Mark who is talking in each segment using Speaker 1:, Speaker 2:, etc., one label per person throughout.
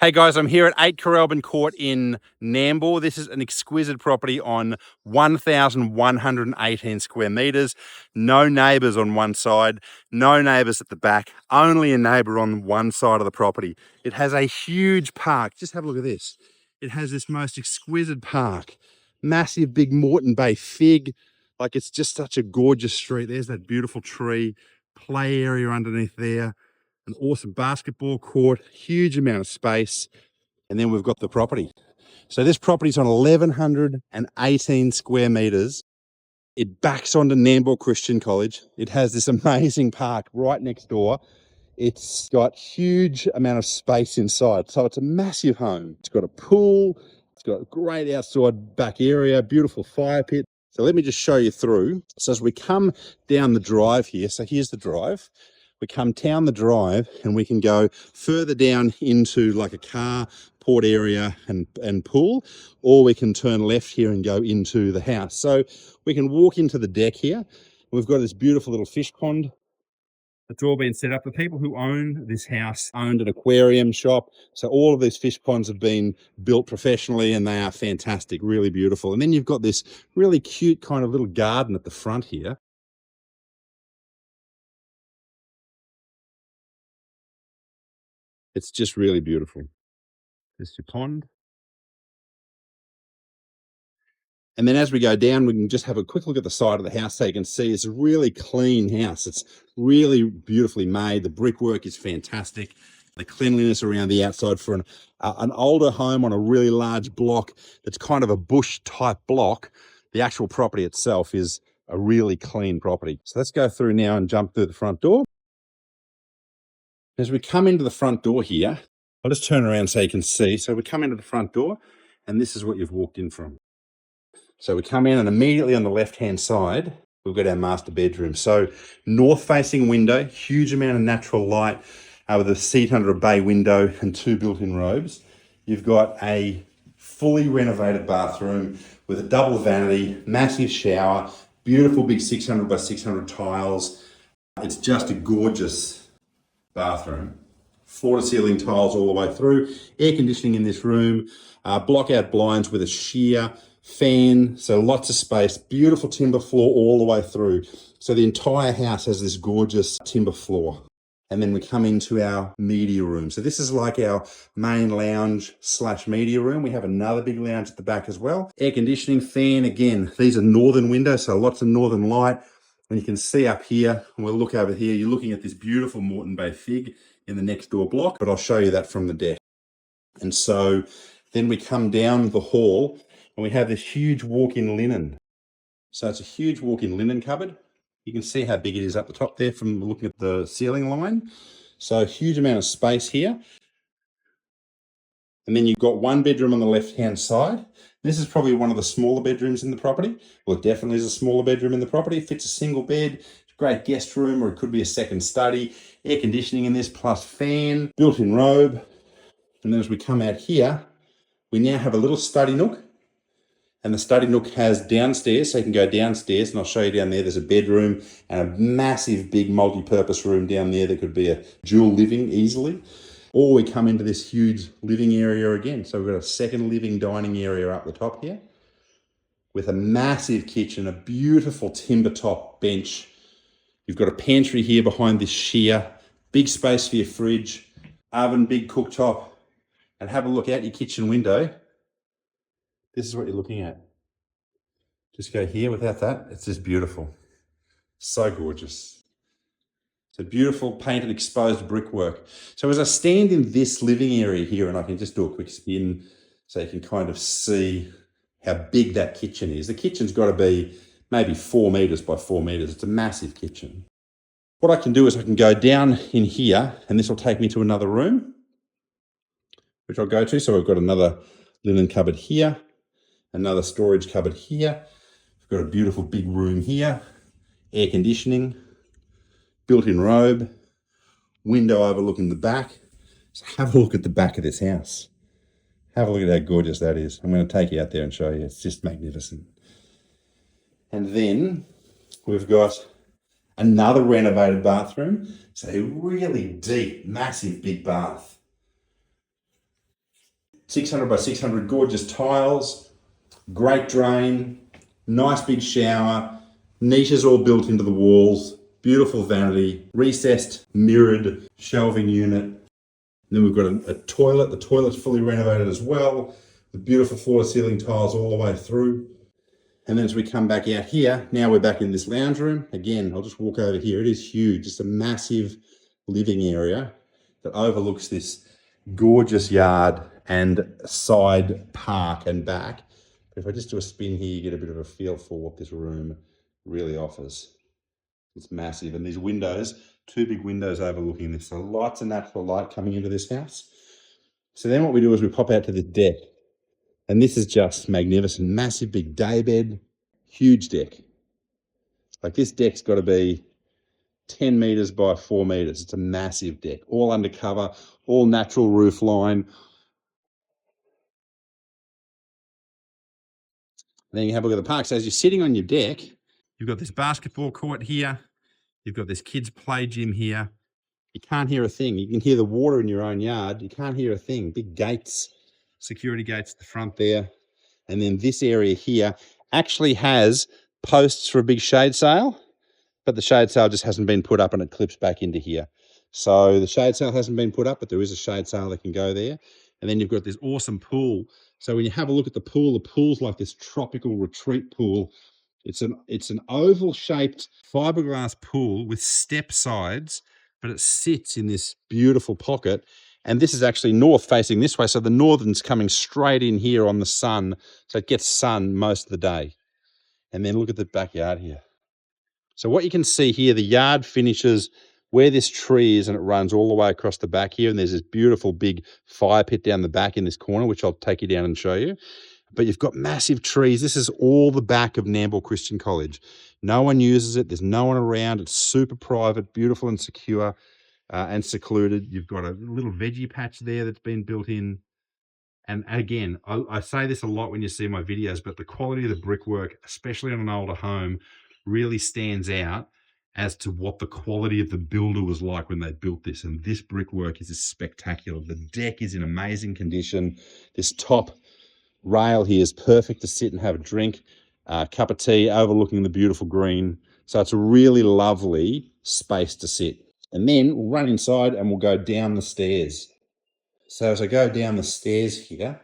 Speaker 1: Hey guys, I'm here at 8 Kooralbyn Court in Nambour. This is an exquisite property on 1,118 square metres. No neighbours on one side, no neighbours at the back, only a neighbour on one side of the property. It has a huge park. Just have a look at this. It has this most exquisite park. Massive big Moreton Bay fig. Like, it's just such a gorgeous street. There's that beautiful tree, play area underneath there. An awesome basketball court, huge amount of space, and then we've got the property. So this property's on 1,118 square metres. It backs onto Nambour Christian College. It has this amazing park right next door. It's got huge amount of space inside. So it's a massive home. It's got a pool. It's got a great outside back area, beautiful fire pit. So let me just show you through. So as we come down the drive here, so here's the drive. We come down the drive and we can go further down into like a car port area and pool, or we can turn left here and go into the house. So we can walk into the deck here. We've got this beautiful little fish pond. It's all been set up. The people who own this house owned an aquarium shop. So all of these fish ponds have been built professionally and they are fantastic, really beautiful. And then you've got this really cute kind of little garden at the front here. It's just really beautiful. There's your pond. And then as we go down, we can just have a quick look at the side of the house so you can see it's a really clean house. It's really beautifully made. The brickwork is fantastic. The cleanliness around the outside for an older home on a really large block that's kind of a bush type block. The actual property itself is a really clean property. So let's go through now and jump through the front door. As we come into the front door here, I'll just turn around so you can see. So we come into the front door and this is what you've walked in from. So we come in and immediately on the left-hand side, we've got our master bedroom. So north-facing window, huge amount of natural light with a seat under a bay window and two built-in robes. You've got a fully renovated bathroom with a double vanity, massive shower, beautiful big 600 by 600 tiles. It's just a gorgeous bathroom. Floor to ceiling tiles all the way through, air conditioning in this room, block out blinds with a sheer fan, so lots of space, beautiful timber floor all the way through. So the entire house has this gorgeous timber floor. And then we come into our media room. So this is like our main lounge / media room. We have another big lounge at the back as well. Air conditioning, fan, again, these are northern windows, so lots of northern light. And you can see up here, and we'll look over here, you're looking at this beautiful Moreton Bay fig in the next door block, but I'll show you that from the deck. And so then we come down the hall and we have this huge walk-in linen. So it's a huge walk-in linen cupboard. You can see how big it is up the top there from looking at the ceiling line. So a huge amount of space here. And then you've got one bedroom on the left-hand side. This is probably one of the smaller bedrooms in the property. Well, it definitely is a smaller bedroom in the property. It fits a single bed, great guest room, or it could be a second study. Air conditioning in this, plus fan, built-in robe. And then as we come out here, we now have a little study nook. And the study nook has downstairs, so you can go downstairs, and I'll show you down there. There's a bedroom and a massive big multi-purpose room down there that could be a dual living easily. Or we come into this huge living area again. So we've got a second living dining area up the top here with a massive kitchen, a beautiful timber top bench. You've got a pantry here behind this sheer, big space for your fridge, oven, big cooktop, and have a look out your kitchen window. This is what you're looking at. Just go here without that. It's just beautiful. So gorgeous. So beautiful painted exposed brickwork. So as I stand in this living area here, and I can just do a quick spin so you can kind of see how big that kitchen is. The kitchen's got to be maybe 4 meters by 4 meters. It's a massive kitchen. What I can do is I can go down in here, and this will take me to another room, which I'll go to. So we've got another linen cupboard here, another storage cupboard here. We've got a beautiful big room here, air conditioning, built-in robe, window overlooking the back. So have a look at the back of this house. Have a look at how gorgeous that is. I'm going to take you out there and show you. It's just magnificent. And then we've got another renovated bathroom. So a really deep, massive big bath. 600 by 600 gorgeous tiles, great drain, nice big shower, niches all built into the walls, beautiful vanity, recessed, mirrored shelving unit. And then we've got a toilet. The toilet's fully renovated as well, with beautiful floor-to-ceiling tiles all the way through. And then as we come back out here, now we're back in this lounge room. Again, I'll just walk over here. It is huge. It's a massive living area that overlooks this gorgeous yard and side park and back. But if I just do a spin here, you get a bit of a feel for what this room really offers. It's massive. And these windows, 2 big windows overlooking this. So lots of natural light coming into this house. So then what we do is we pop out to the deck. And this is just magnificent. Massive big day bed, huge deck. Like this deck's got to be 10 meters by 4 meters. It's a massive deck, all undercover, all natural roof line. Then you have a look at the park. So as you're sitting on your deck, you've got this basketball court here. You've got this kids' play gym here. You can't hear a thing. You can hear the water in your own yard. You can't hear a thing. Big gates, security gates at the front there. And then this area here actually has posts for a big shade sail, but the shade sail just hasn't been put up and it clips back into here. So the shade sail hasn't been put up, but there is a shade sail that can go there. And then you've got this awesome pool. So when you have a look at the pool's like this tropical retreat pool. It's an oval shaped fiberglass pool with step sides, but it sits in this beautiful pocket. And this is actually north facing this way. So the northern's coming straight in here on the sun. So it gets sun most of the day. And then look at the backyard here. So what you can see here, the yard finishes where this tree is and it runs all the way across the back here. And there's this beautiful big fire pit down the back in this corner, which I'll take you down and show you. But you've got massive trees. This is all the back of Nambour Christian College. No one uses it. There's no one around. It's super private, beautiful and secure and secluded. You've got a little veggie patch there that's been built in. And again, I say this a lot when you see my videos, but the quality of the brickwork, especially on an older home, really stands out as to what the quality of the builder was like when they built this. And this brickwork is spectacular. The deck is in amazing condition. This top rail here is perfect to sit and have a drink, cup of tea overlooking the beautiful green. So it's a really lovely space to sit. And then we'll run inside and we'll go down the stairs. So as I go down the stairs here,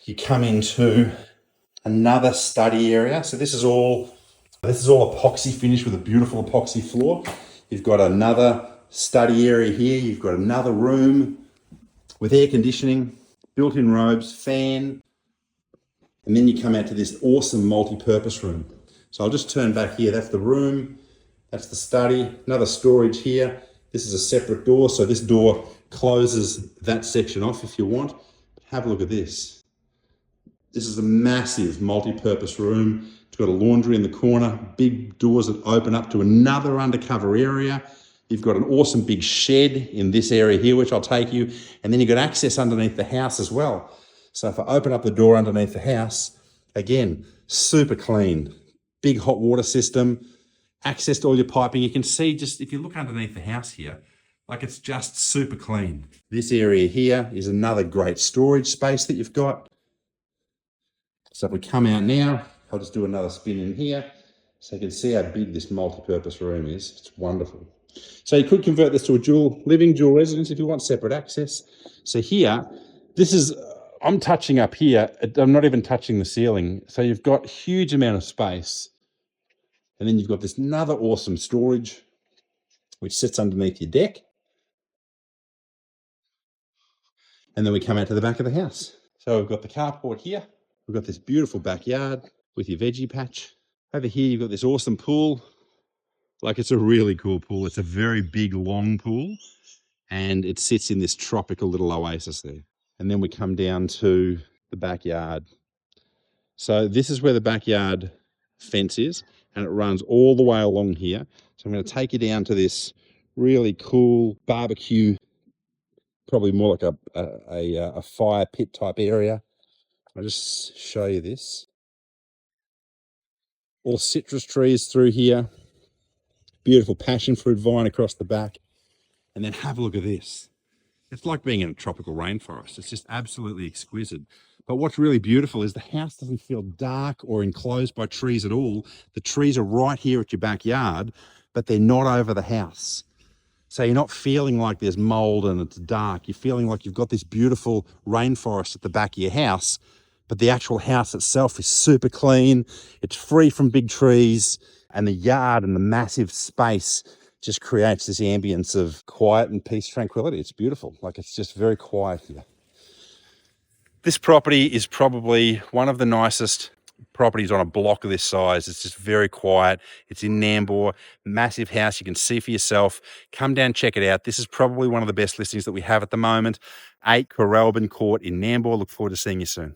Speaker 1: you come into another study area. So this is all epoxy finish with a beautiful epoxy floor. You've got another study area here. You've got another room with air conditioning, built-in robes, fan, and then you come out to this awesome multi-purpose room. So I'll just turn back here. That's the room. That's the study. Another storage here. This is a separate door. So this door closes that section off if you want. Have a look at this. This is a massive multi-purpose room. It's got a laundry in the corner, big doors that open up to another undercover area. You've got an awesome big shed in this area here, which I'll take you. And then you've got access underneath the house as well. So if I open up the door underneath the house, again, super clean, big hot water system, access to all your piping. You can see just, if you look underneath the house here, like it's just super clean. This area here is another great storage space that you've got. So if we come out now, I'll just do another spin in here so you can see how big this multi-purpose room is. It's wonderful. So you could convert this to a dual residence if you want separate access. So here, this is, I'm touching up here. I'm not even touching the ceiling. So you've got a huge amount of space. And then you've got this another awesome storage, which sits underneath your deck. And then we come out to the back of the house. So we've got the carport here. We've got this beautiful backyard with your veggie patch. Over here, you've got this awesome pool. Like, it's a really cool pool. It's a very big, long pool. And it sits in this tropical little oasis there. And then we come down to the backyard. So this is where the backyard fence is. And it runs all the way along here. So I'm going to take you down to this really cool barbecue, probably more like a fire pit type area. I'll just show you this. All citrus trees through here. Beautiful passion fruit vine across the back. And then have a look at this. It's like being in a tropical rainforest. It's just absolutely exquisite. But what's really beautiful is the house doesn't feel dark or enclosed by trees at all. The trees are right here at your backyard, but they're not over the house. So you're not feeling like there's mold and it's dark. You're feeling like you've got this beautiful rainforest at the back of your house, but the actual house itself is super clean. It's free from big trees, and the yard and the massive space just creates this ambience of quiet and peace, tranquility. It's beautiful. Like, it's just very quiet here. This property is probably one of the nicest properties on a block of this size. It's just very quiet. It's in Nambour, massive house. You can see for yourself. Come down, check it out. This is probably one of the best listings that we have at the moment. 8 Kooralbyn Court in Nambour. Look forward to seeing you soon.